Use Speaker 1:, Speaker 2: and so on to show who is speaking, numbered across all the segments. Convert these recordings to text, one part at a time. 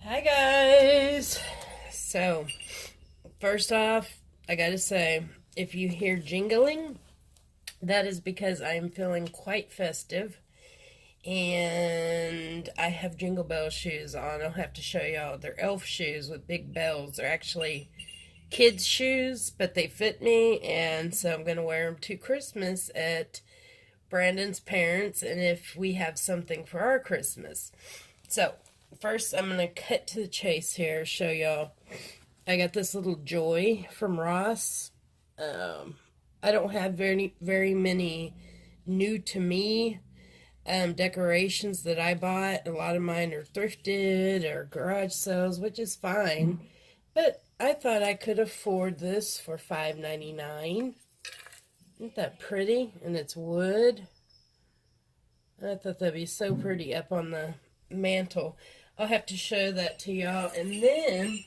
Speaker 1: Hi guys! So, first off, I gotta say, if you hear jingling, that is because I am feeling quite festive and I have Jingle Bell shoes on. I'll have to show y'all. They're elf shoes with big bells. They're actually kids' shoes, but they fit me, and so I'm gonna wear them to Christmas at Brandon's parents and if we have something for our Christmas. So, first I'm going to cut to the chase here, show y'all. I got this little joy from Ross. I don't have very many new to me decorations that I bought. A lot of mine are thrifted or garage sales, which is fine. But I thought I could afford this for $5.99. Isn't that pretty? And it's wood. I thought that'd be so pretty up on the mantle. I'll have to show that to y'all. And then,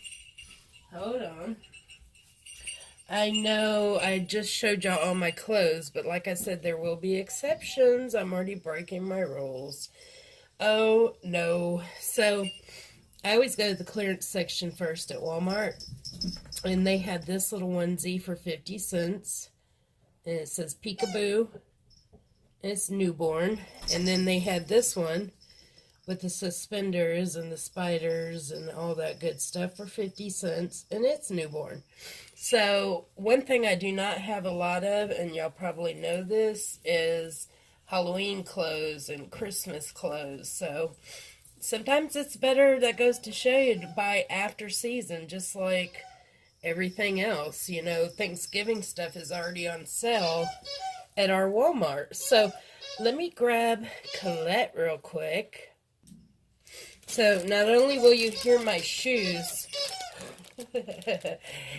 Speaker 1: hold on. I know I just showed y'all all my clothes, but like I said, there will be exceptions. I'm already breaking my rules. Oh, no. So, I always go to the clearance section first at Walmart. And they had this little onesie for 50 cents. And it says Peekaboo. It's newborn. And then they had this one with the suspenders and the spiders and all that good stuff for 50 cents. And it's newborn. So one thing I do not have a lot of, and y'all probably know this, is Halloween clothes and Christmas clothes. So sometimes it's better, that goes to show you, to buy after season, just like everything else. You know, Thanksgiving stuff is already on sale at our Walmart. So let me grab Colette real quick. So not only will you hear my shoes,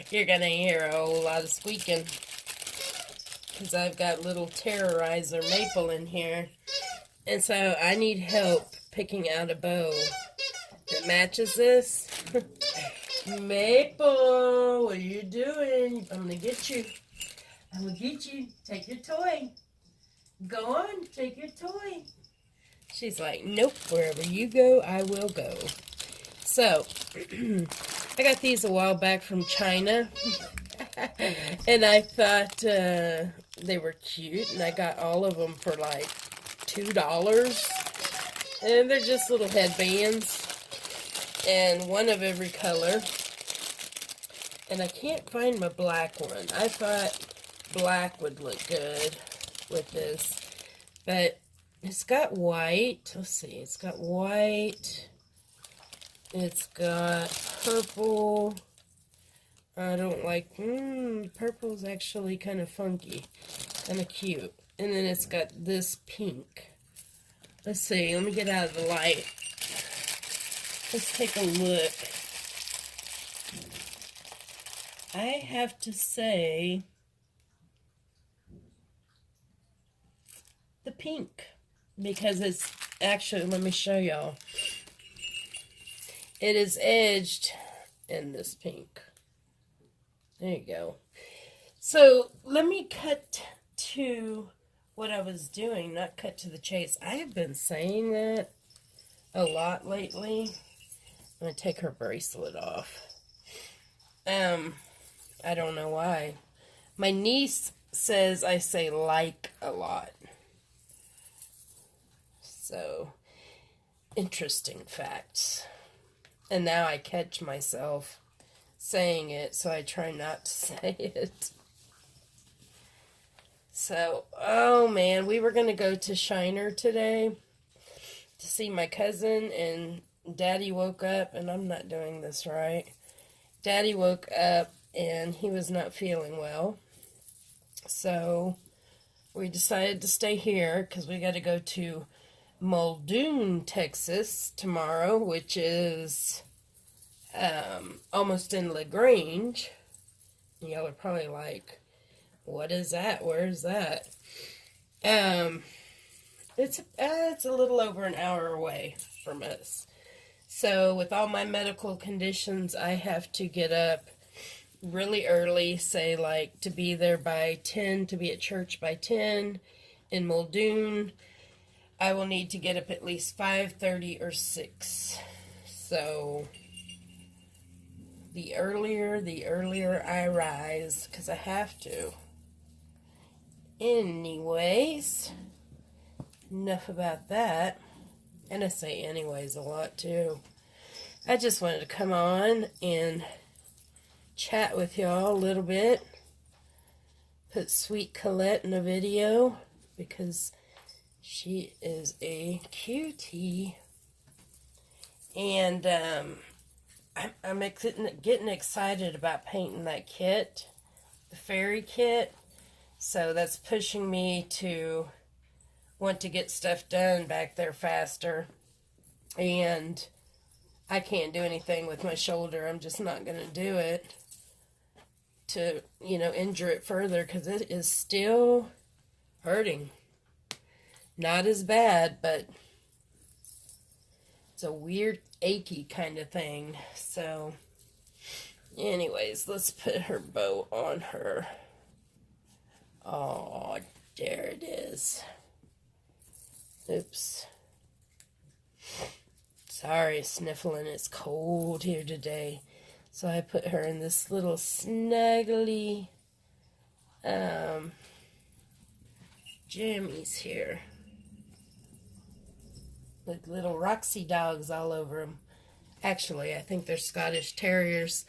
Speaker 1: you're going to hear a whole lot of squeaking because I've got little terrorizer Maple in here. And so I need help picking out a bow that matches this. Maple, what are you doing? I'm going to get you. I'm going to get you. Take your toy. Go on, take your toy. She's like, nope, wherever you go, I will go. So, I got these a while back from China. And I thought they were cute. And I got all of them for like $2. And they're just little headbands. And one of every color. And I can't find my black one. I thought black would look good with this. But it's got white. Let's see. It's got white. It's got purple. I don't like... purple's actually kind of funky. Kind of cute. And then it's got this pink. Let's see. Let me get out of the light. Let's take a look. I have to say, the pink, because it's actually, let me show y'all. It is edged in this pink. There you go. So let me cut to what I was doing, not cut to the chase. I have been saying that a lot lately. I'm going to take her bracelet off. I don't know why. My niece says I say like a lot. So, interesting facts. And now I catch myself saying it, so I try not to say it. So, oh man, we were going to go to Shiner today to see my cousin, and Daddy woke up, and I'm not doing this right. Daddy woke up, and he was not feeling well. So, we decided to stay here, because we got to go to Muldoon, Texas tomorrow, which is almost in LaGrange. Y'all are probably like, what is that? Where is that? It's a little over an hour away from us. So with all my medical conditions, I have to get up really early, say like to be there by 10, to be at church by 10 in Muldoon. I will need to get up at least 5:30 or 6. So the earlier I rise, because I have to. Anyways, enough about that. And I say anyways a lot too. I just wanted to come on and chat with y'all a little bit. Put Sweet Collette in a video because she is a cutie. And I'm getting excited about painting that kit, the fairy kit. So that's pushing me to want to get stuff done back there faster. And I can't do anything with my shoulder. I'm just not going to do it to, injure it further because it is still hurting. Not as bad, but it's a weird, achy kind of thing. So, anyways, let's put her bow on her. Oh, there it is. Oops. Sorry, sniffling. It's cold here today. So I put her in this little snuggly jammies here. With little Roxy dogs all over them. Actually, I think they're Scottish Terriers.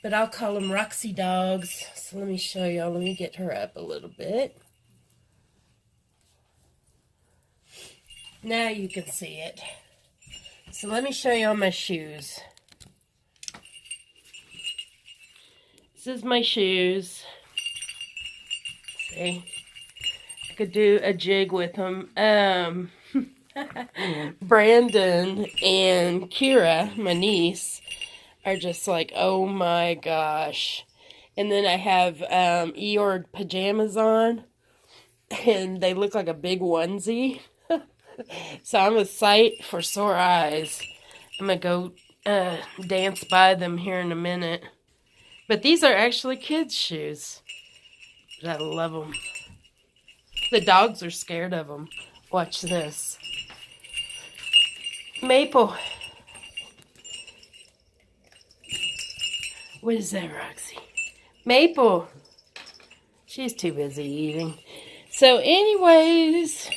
Speaker 1: But I'll call them Roxy dogs. So let me show y'all. Let me get her up a little bit. Now you can see it. So let me show y'all my shoes. This is my shoes. See? I could do a jig with them. Brandon and Kira, my niece, are just like, oh my gosh. And then I have Eeyore pajamas on, and they look like a big onesie. So I'm a sight for sore eyes. I'm going to go dance by them here in a minute. But these are actually kids' shoes. I love them. The dogs are scared of them. Watch this. Maple. What is that, Roxy? Maple. She's too busy eating. So anyways,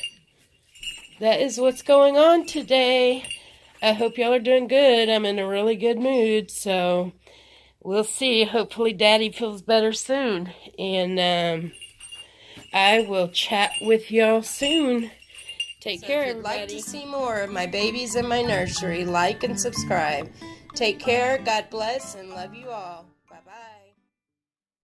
Speaker 1: that is what's going on today. I hope y'all are doing good. I'm in a really good mood, so we'll see. Hopefully Daddy feels better soon. And I will chat with y'all soon. Take care, everybody. If you'd like to see more of my babies in my nursery, like and subscribe. Take care, God bless, and love you all. Bye-bye.